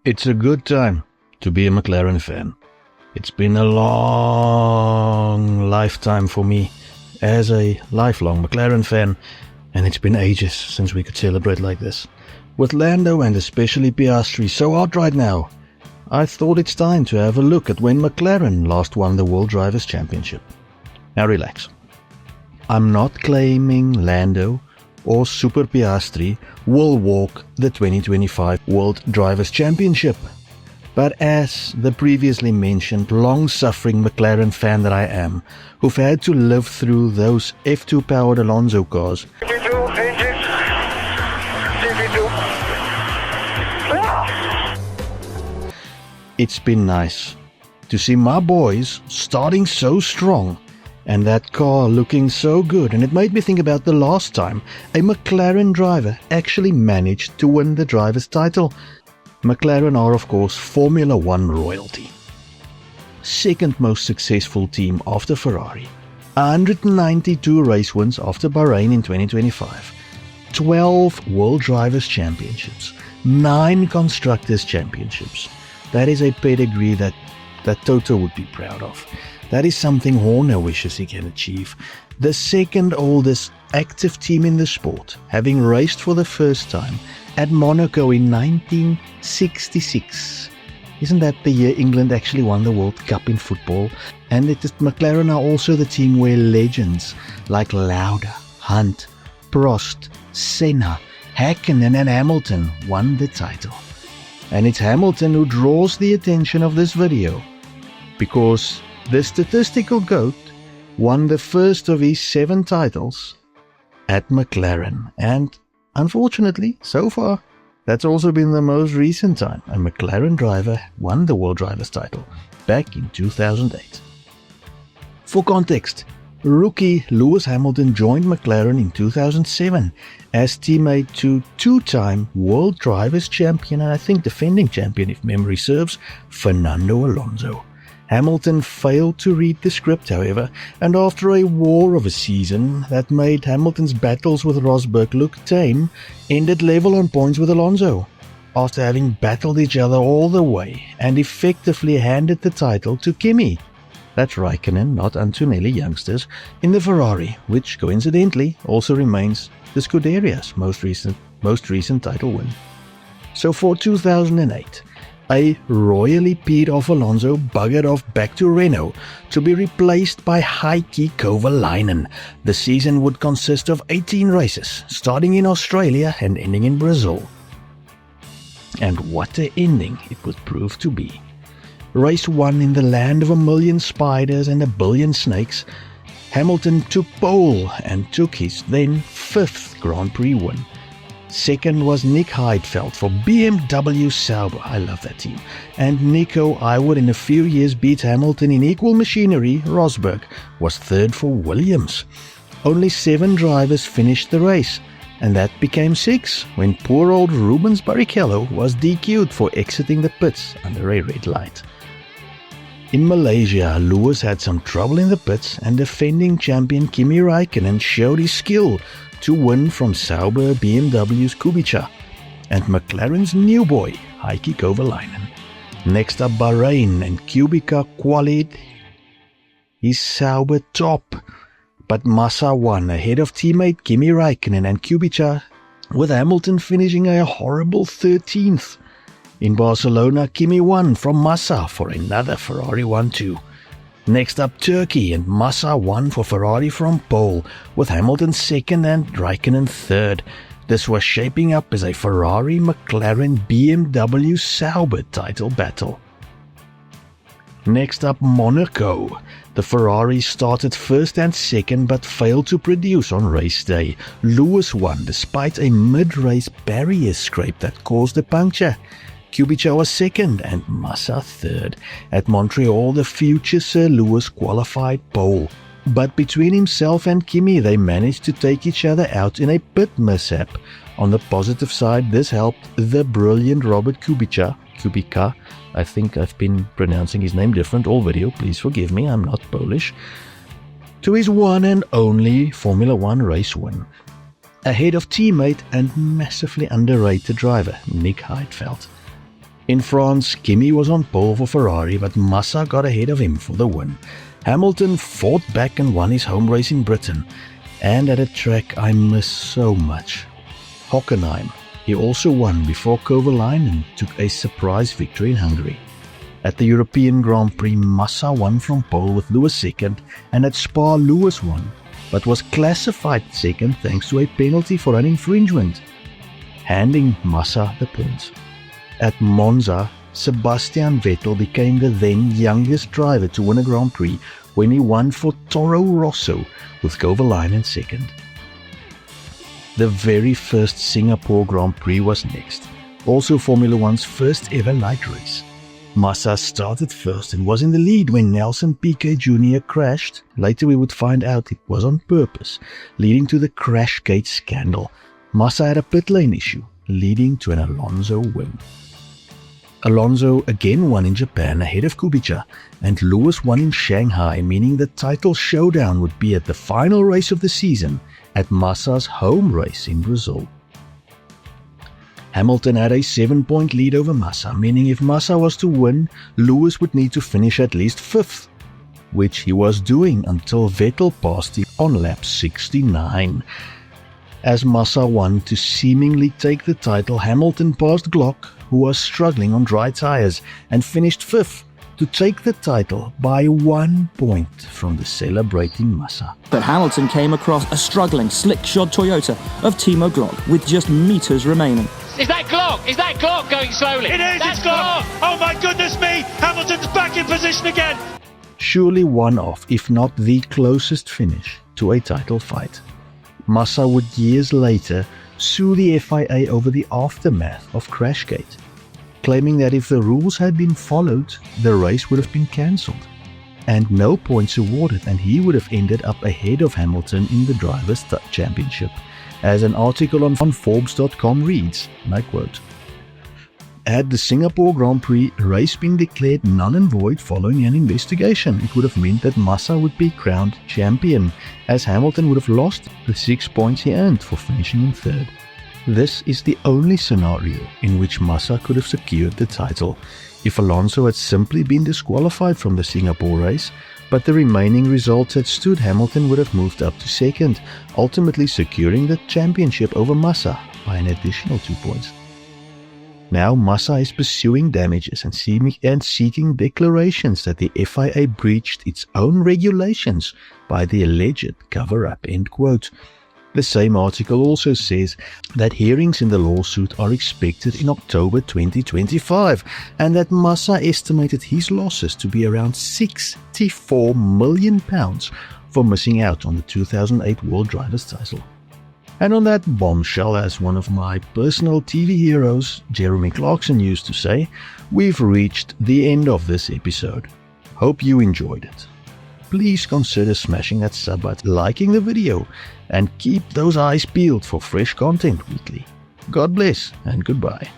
It's a good time to be a McLaren fan. It's been a long lifetime for me as a lifelong McLaren fan, and it's been ages since we could celebrate like this. With Lando and especially Piastri so out right now, I thought it's time to have a look at when McLaren last won the World Drivers' Championship. Now relax. I'm not claiming Lando or Super Piastri will walk the 2025 World Drivers' Championship. But as the previously mentioned long-suffering McLaren fan that I am, who've had to live through those F2-powered Alonso cars, it's been nice to see my boys starting so strong and that car looking so good, and it made me think about the last time a McLaren driver actually managed to win the driver's title. McLaren are of course Formula One royalty. Second most successful team after Ferrari. 192 race wins after Bahrain in 2025. 12 World Drivers' Championships. 9 Constructors' Championships. That is a pedigree that Toto would be proud of. That is something Horner wishes he can achieve. The second oldest active team in the sport, having raced for the first time at Monaco in 1966. Isn't that the year England actually won the World Cup in football? And McLaren are also the team where legends like Lauda, Hunt, Prost, Senna, Raikkonen and Hamilton won the title. And it's Hamilton who draws the attention of this video, because the statistical GOAT won the first of his 7 titles at McLaren. And unfortunately, so far, that's also been the most recent time a McLaren driver won the World Drivers' title, back in 2008. For context, rookie Lewis Hamilton joined McLaren in 2007 as teammate to 2-time World Drivers' Champion, and I think defending champion if memory serves, Fernando Alonso. Hamilton failed to read the script, however, and after a war of a season that made Hamilton's battles with Rosberg look tame, ended level on points with Alonso, after having battled each other all the way and effectively handed the title to Kimi. That's Raikkonen, not Antonelli youngsters, in the Ferrari, which coincidentally also remains the Scuderia's most recent title win. So for 2008, a royally peed off Alonso buggered off back to Renault to be replaced by Heikki Kovalainen. The season would consist of 18 races, starting in Australia and ending in Brazil. And what an ending it would prove to be. Race 1 in the land of a million spiders and a billion snakes, Hamilton took pole and took his then 5th Grand Prix win. Second was Nick Heidfeld for BMW Sauber, I love that team, and Nico, I would in a few years beat Hamilton in equal machinery. Rosberg was third for Williams. Only 7 drivers finished the race, and that became 6 when poor old Rubens Barrichello was DQ'd for exiting the pits under a red light. In Malaysia, Lewis had some trouble in the pits, and defending champion Kimi Raikkonen showed his skill to win from Sauber BMW's Kubica and McLaren's new boy, Heikki Kovalainen. Next up, Bahrain, and Kubica qualied his Sauber top, but Massa won ahead of teammate Kimi Raikkonen and Kubica, with Hamilton finishing a horrible 13th. In Barcelona, Kimi won from Massa for another Ferrari 1-2. Next up, Turkey, and Massa won for Ferrari from pole, with Hamilton second and Raikkonen third. This was shaping up as a Ferrari, McLaren, BMW Sauber title battle. Next up, Monaco. The Ferrari started first and second but failed to produce on race day. Lewis won despite a mid-race barrier scrape that caused a puncture. Kubica was second and Massa third. At Montreal, the future Sir Lewis qualified pole, but between himself and Kimi, they managed to take each other out in a pit mishap. On the positive side, this helped the brilliant Robert Kubica, I think I've been pronouncing his name different all video, please forgive me, I'm not Polish, to his one and only Formula One race win, ahead of teammate and massively underrated driver Nick Heidfeld. In France, Kimi was on pole for Ferrari, but Massa got ahead of him for the win. Hamilton fought back and won his home race in Britain. And at a track I miss so much, Hockenheim, he also won before Kovalainen took a surprise victory in Hungary. At the European Grand Prix, Massa won from pole with Lewis second, and at Spa Lewis won, but was classified second thanks to a penalty for an infringement, handing Massa the points. At Monza, Sebastian Vettel became the then youngest driver to win a Grand Prix when he won for Toro Rosso with Kovalainen second. The very first Singapore Grand Prix was next, also Formula One's first ever night race. Massa started first and was in the lead when Nelson Piquet Jr. crashed. Later we would find out it was on purpose, leading to the Crashgate scandal. Massa had a pit lane issue, leading to an Alonso win. Alonso again won in Japan ahead of Kubica, and Lewis won in Shanghai, meaning the title showdown would be at the final race of the season at Massa's home race in Brazil. Hamilton had a 7-point lead over Massa, meaning if Massa was to win, Lewis would need to finish at least 5th, which he was doing until Vettel passed him on lap 69. As Massa won to seemingly take the title, Hamilton passed Glock, who was struggling on dry tyres, and finished 5th to take the title by 1 point from the celebrating Massa. But Hamilton came across a struggling, slick-shod Toyota of Timo Glock with just meters remaining. Is that Glock? Is that Glock going slowly? It is, That's it's Glock! Oh my goodness me! Hamilton's back in position again! Surely one of, if not the closest finish to a title fight. Massa would years later sue the FIA over the aftermath of Crashgate, claiming that if the rules had been followed, the race would have been cancelled and no points awarded, and he would have ended up ahead of Hamilton in the Drivers' Championship, as an article on Forbes.com reads, and I quote, "Had the Singapore Grand Prix race been declared null and void following an investigation, it would have meant that Massa would be crowned champion, as Hamilton would have lost the 6 points he earned for finishing in 3rd. This is the only scenario in which Massa could have secured the title if Alonso had simply been disqualified from the Singapore race, but the remaining results had stood, Hamilton would have moved up to 2nd, ultimately securing the championship over Massa by an additional 2 points. Now Massa is pursuing damages and seeking declarations that the FIA breached its own regulations by the alleged cover-up," end quote. The same article also says that hearings in the lawsuit are expected in October 2025, and that Massa estimated his losses to be around £64 million for missing out on the 2008 World Drivers' title. And on that bombshell, as one of my personal TV heroes, Jeremy Clarkson, used to say, we've reached the end of this episode. Hope you enjoyed it. Please consider smashing that sub button, liking the video, and keep those eyes peeled for fresh content weekly. God bless and goodbye.